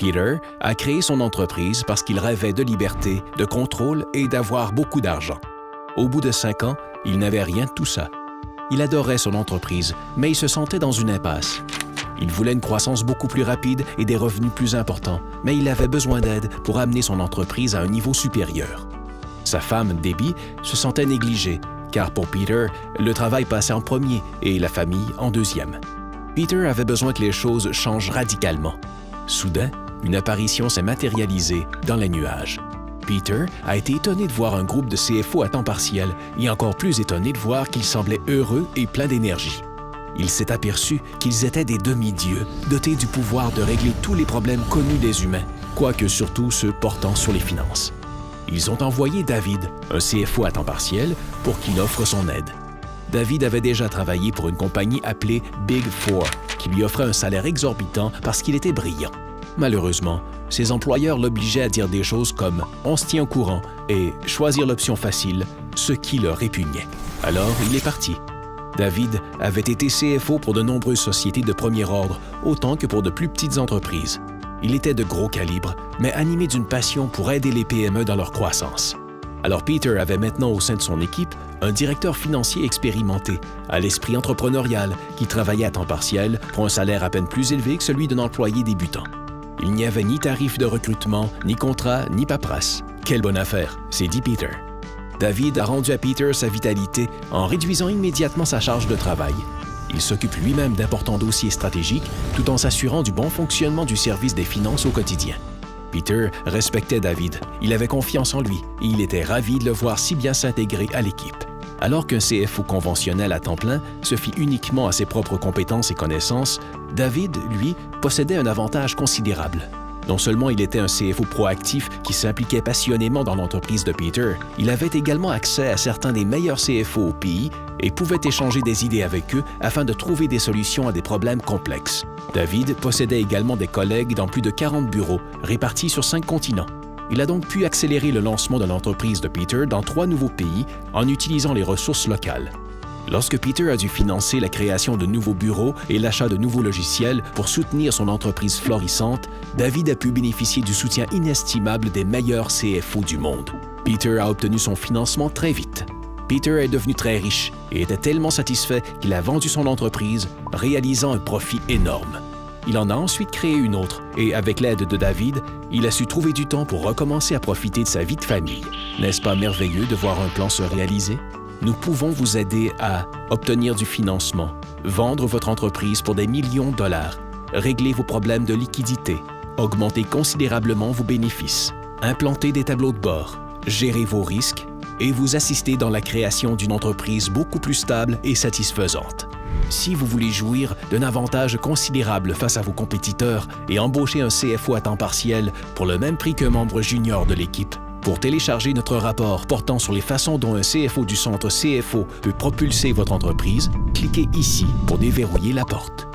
Peter a créé son entreprise parce qu'il rêvait de liberté, de contrôle et d'avoir beaucoup d'argent. Au bout de 5 ans, il n'avait rien de tout ça. Il adorait son entreprise, mais il se sentait dans une impasse. Il voulait une croissance beaucoup plus rapide et des revenus plus importants, mais il avait besoin d'aide pour amener son entreprise à un niveau supérieur. Sa femme, Debbie, se sentait négligée, car pour Peter, le travail passait en premier et la famille en deuxième. Peter avait besoin que les choses changent radicalement. Soudain, une apparition s'est matérialisée dans les nuages. Peter a été étonné de voir un groupe de CFO à temps partiel et encore plus étonné de voir qu'ils semblaient heureux et pleins d'énergie. Il s'est aperçu qu'ils étaient des demi-dieux, dotés du pouvoir de régler tous les problèmes connus des humains, quoique surtout ceux portant sur les finances. Ils ont envoyé David, un CFO à temps partiel, pour qu'il offre son aide. David avait déjà travaillé pour une compagnie appelée Big Four, qui lui offrait un salaire exorbitant parce qu'il était brillant. Malheureusement, ses employeurs l'obligeaient à dire des choses comme « on se tient au courant » et « choisir l'option facile », ce qui le répugnait. Alors, il est parti. David avait été CFO pour de nombreuses sociétés de premier ordre, autant que pour de plus petites entreprises. Il était de gros calibre, mais animé d'une passion pour aider les PME dans leur croissance. Alors Peter avait maintenant au sein de son équipe un directeur financier expérimenté, à l'esprit entrepreneurial, qui travaillait à temps partiel pour un salaire à peine plus élevé que celui d'un employé débutant. Il n'y avait ni tarif de recrutement, ni contrat, ni paperasse. Quelle bonne affaire, s'est dit Peter. David a rendu à Peter sa vitalité en réduisant immédiatement sa charge de travail. Il s'occupe lui-même d'importants dossiers stratégiques tout en s'assurant du bon fonctionnement du service des finances au quotidien. Peter respectait David, il avait confiance en lui et il était ravi de le voir si bien s'intégrer à l'équipe. Alors qu'un CFO conventionnel à temps plein se fie uniquement à ses propres compétences et connaissances, David, lui, possédait un avantage considérable. Non seulement il était un CFO proactif qui s'impliquait passionnément dans l'entreprise de Peter, il avait également accès à certains des meilleurs CFO au pays et pouvait échanger des idées avec eux afin de trouver des solutions à des problèmes complexes. David possédait également des collègues dans plus de 40 bureaux, répartis sur 5 continents. Il a donc pu accélérer le lancement de l'entreprise de Peter dans 3 nouveaux pays en utilisant les ressources locales. Lorsque Peter a dû financer la création de nouveaux bureaux et l'achat de nouveaux logiciels pour soutenir son entreprise florissante, David a pu bénéficier du soutien inestimable des meilleurs CFO du monde. Peter a obtenu son financement très vite. Peter est devenu très riche et était tellement satisfait qu'il a vendu son entreprise, réalisant un profit énorme. Il en a ensuite créé une autre et, avec l'aide de David, il a su trouver du temps pour recommencer à profiter de sa vie de famille. N'est-ce pas merveilleux de voir un plan se réaliser? Nous pouvons vous aider à obtenir du financement, vendre votre entreprise pour des millions de dollars, régler vos problèmes de liquidité, augmenter considérablement vos bénéfices, implanter des tableaux de bord, gérer vos risques et vous assister dans la création d'une entreprise beaucoup plus stable et satisfaisante. Si vous voulez jouir d'un avantage considérable face à vos compétiteurs et embaucher un CFO à temps partiel pour le même prix qu'un membre junior de l'équipe, pour télécharger notre rapport portant sur les façons dont un CFO du centre CFO peut propulser votre entreprise, cliquez ici pour déverrouiller la porte.